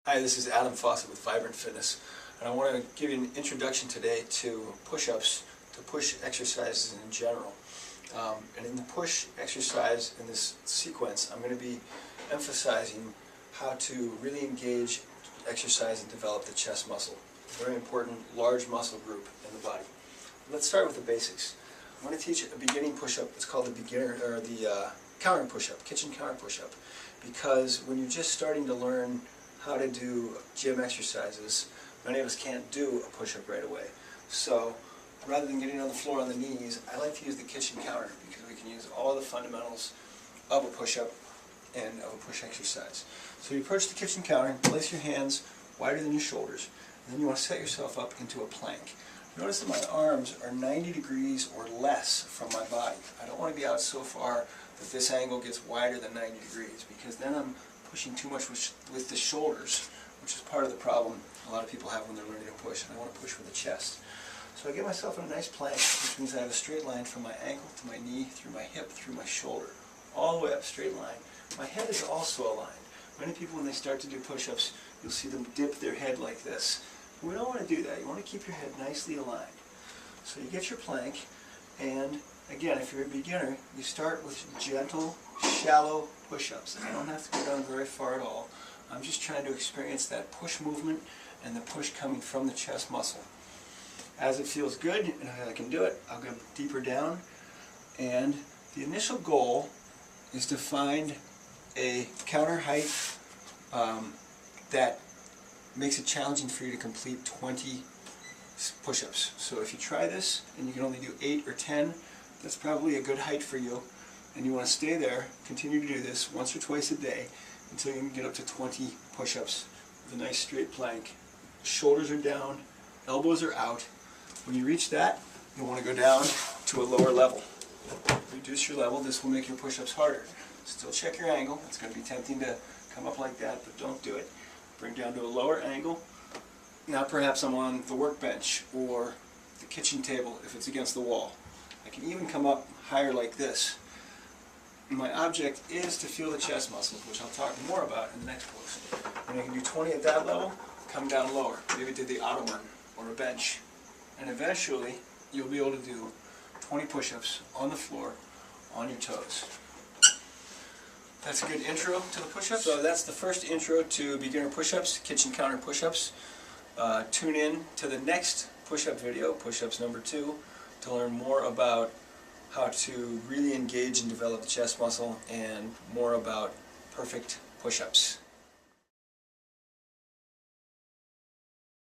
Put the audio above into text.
Hi, this is Adam Fawcett with Vibrant Fitness, and I want to give you an introduction today to push-ups, to push exercises in general. And in the push exercise in this sequence, I'm going to be emphasizing how to really engage, exercise, and develop the chest muscle. A very important, large muscle group in the body. Let's start with the basics. I'm going to teach a beginning push-up. It's called the beginner or the counter push-up, kitchen counter push-up, because when you're just starting to learn how to do gym exercises, many of us can't do a push-up right away. So rather than getting on the floor on the knees, I like to use the kitchen counter because we can use all the fundamentals of a push-up and of a push exercise. So you approach the kitchen counter and place your hands wider than your shoulders, and then you want to set yourself up into a plank. Notice that my arms are 90 degrees or less from my body. I don't want to be out so far that this angle gets wider than 90 degrees, because then I'm pushing too much with the shoulders, which is part of the problem a lot of people have when they're learning to push. And I want to push with the chest. So I get myself in a nice plank, which means I have a straight line from my ankle to my knee, through my hip, through my shoulder, all the way up, straight line. My head is also aligned. Many people, when they start to do push-ups, you'll see them dip their head like this. We don't want to do that. You want to keep your head nicely aligned. So you get your plank, and again, if you're a beginner, you start with gentle, shallow push-ups. I don't have to go down very far at all. I'm just trying to experience that push movement and the push coming from the chest muscle. As it feels good and I can do it, I'll go deeper down. And the initial goal is to find a counter height that makes it challenging for you to complete 20 push-ups. So if you try this and you can only do 8 or 10, that's probably a good height for you. And you want to stay there, continue to do this once or twice a day until you can get up to 20 push-ups with a nice straight plank. Shoulders are down, elbows are out. When you reach that, you'll want to go down to a lower level. Reduce your level. This will make your push-ups harder. Still check your angle. It's going to be tempting to come up like that, but don't do it. Bring down to a lower angle. Now perhaps I'm on the workbench or the kitchen table if it's against the wall. I can even come up higher like this. My object is to feel the chest muscle, which I'll talk more about in the next post. When I can do 20 at that level, come down lower, maybe to the ottoman or a bench. And eventually, you'll be able to do 20 push-ups on the floor, on your toes. That's a good intro to the push-ups. So that's the first intro to beginner push-ups, kitchen counter push-ups. Tune in to the next push-up video, push-ups number 2, to learn more about how to really engage and develop the chest muscle and more about perfect push-ups.